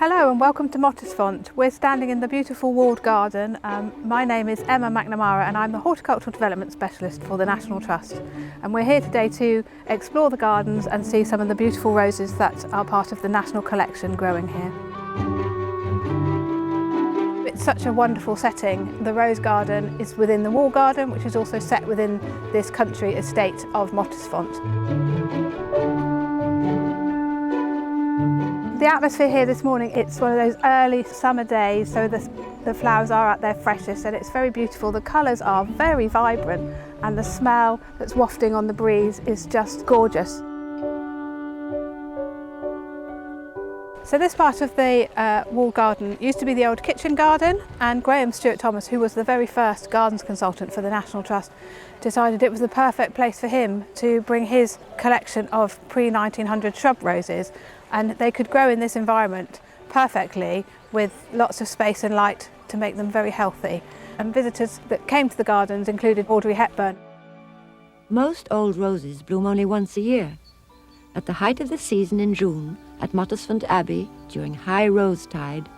Hello and welcome to Mottisfont. We're standing in the beautiful walled garden. My name is Emma McNamara and I'm the Horticultural Development Specialist for the National Trust. And we're here today to explore the gardens and see some of the beautiful roses that are part of the National Collection growing here. It's such a wonderful setting. The rose garden is within the walled garden, which is also set within this country estate of Mottisfont. The atmosphere here this morning, it's one of those early summer days, so the flowers are at their freshest and it's very beautiful. The colours are very vibrant and the smell that's wafting on the breeze is just gorgeous. So this part of the walled garden used to be the old kitchen garden, and Graham Stuart Thomas, who was the very first gardens consultant for the National Trust, decided it was the perfect place for him to bring his collection of pre-1900 shrub roses, and they could grow in this environment perfectly with lots of space and light to make them very healthy. And visitors that came to the gardens included Audrey Hepburn. Most old roses bloom only once a year. At the height of the season in June, at Mottisfont Abbey, during high rose tide,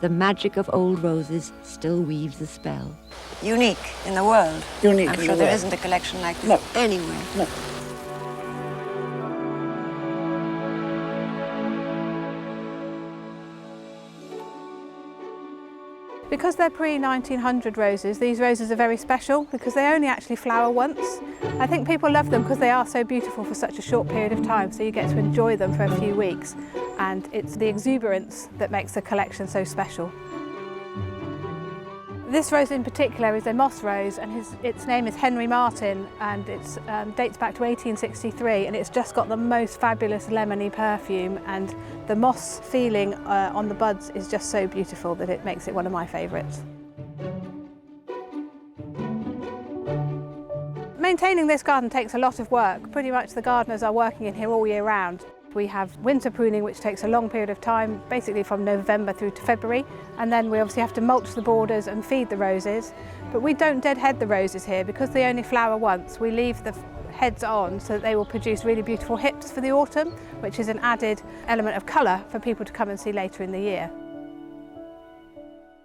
the magic of old roses still weaves a spell. Unique in the world. Unique I'm in sure the there world. isn't a collection like this anywhere. No. Because they're pre-1900 roses, these roses are very special because they only actually flower once. I think people love them because they are so beautiful for such a short period of time, so you get to enjoy them for a few weeks, and it's the exuberance that makes the collection so special. This rose in particular is a moss rose, and its name is Henry Martin, and it dates back to 1863, and it's just got the most fabulous lemony perfume, and the moss feeling on the buds is just so beautiful that it makes it one of my favourites. Maintaining this garden takes a lot of work. Pretty much the gardeners are working in here all year round. We have winter pruning, which takes a long period of time, basically from November through to February, and then we obviously have to mulch the borders and feed the roses. But we don't deadhead the roses here because they only flower once. We leave the heads on so that they will produce really beautiful hips for the autumn, which is an added element of colour for people to come and see later in the year.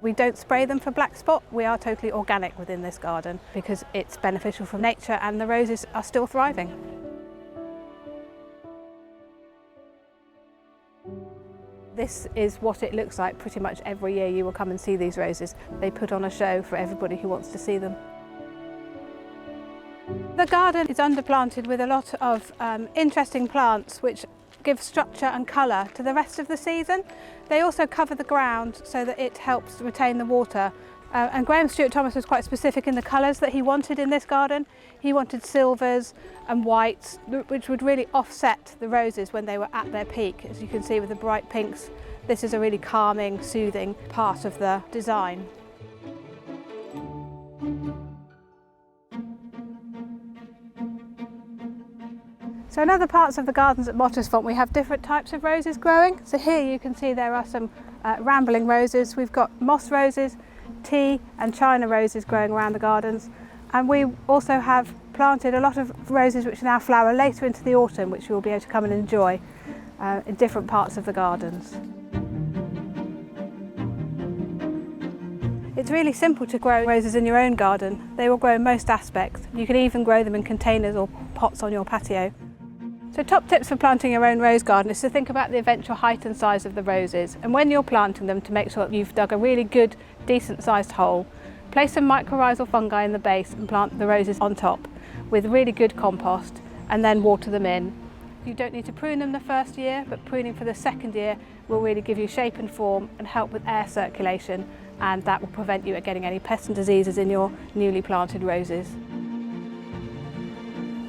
We don't spray them for black spot. We are totally organic within this garden because it's beneficial for nature and the roses are still thriving. This is what it looks like pretty much every year. You will come and see these roses. They put on a show for everybody who wants to see them. The garden is underplanted with a lot of interesting plants which give structure and colour to the rest of the season. They also cover the ground so that it helps retain the water. And Graham Stuart Thomas was quite specific in the colours that he wanted in this garden. He wanted silvers and whites, which would really offset the roses when they were at their peak. As you can see with the bright pinks, this is a really calming, soothing part of the design. So in other parts of the gardens at Mottisfont we have different types of roses growing. So here you can see there are some rambling roses. We've got moss roses, tea and china roses growing around the gardens, and we also have planted a lot of roses which now flower later into the autumn, which you'll be able to come and enjoy in different parts of the gardens. It's really simple to grow roses in your own garden. They will grow in most aspects. You can even grow them in containers or pots on your patio. So top tips for planting your own rose garden is to think about the eventual height and size of the roses, and when you're planting them, to make sure that you've dug a really good, decent sized hole. Place some mycorrhizal fungi in the base and plant the roses on top with really good compost, and then water them in. You don't need to prune them the first year, but pruning for the second year will really give you shape and form and help with air circulation, and that will prevent you getting any pests and diseases in your newly planted roses.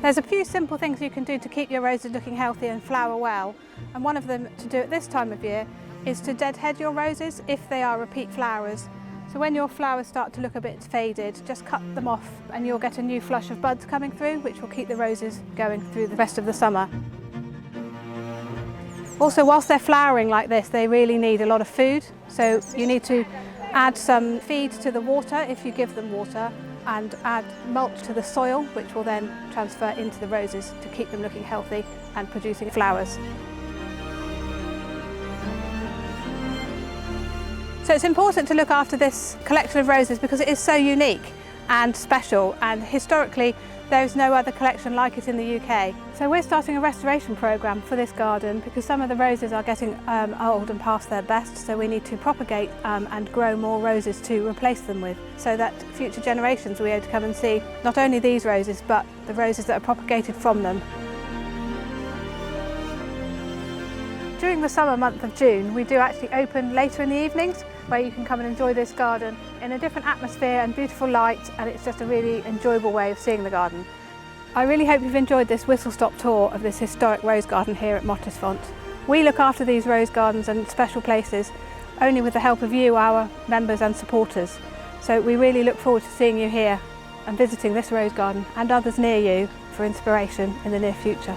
There's a few simple things you can do to keep your roses looking healthy and flower well, and one of them to do at this time of year is to deadhead your roses if they are repeat flowers. So when your flowers start to look a bit faded, just cut them off and you'll get a new flush of buds coming through, which will keep the roses going through the rest of the summer. Also, whilst they're flowering like this, they really need a lot of food, so you need to add some feed to the water if you give them water, and add mulch to the soil, which will then transfer into the roses to keep them looking healthy and producing flowers. So it's important to look after this collection of roses because it is so unique and special, and historically there's no other collection like it in the UK. So we're starting a restoration programme for this garden because some of the roses are getting old and past their best, so we need to propagate and grow more roses to replace them with, so that future generations will be able to come and see not only these roses but the roses that are propagated from them. During the summer month of June, we do actually open later in the evenings, where you can come and enjoy this garden in a different atmosphere and beautiful light, and it's just a really enjoyable way of seeing the garden. I really hope you've enjoyed this whistle-stop tour of this historic rose garden here at Mottisfont. We look after these rose gardens and special places only with the help of you, our members and supporters. So we really look forward to seeing you here and visiting this rose garden and others near you for inspiration in the near future.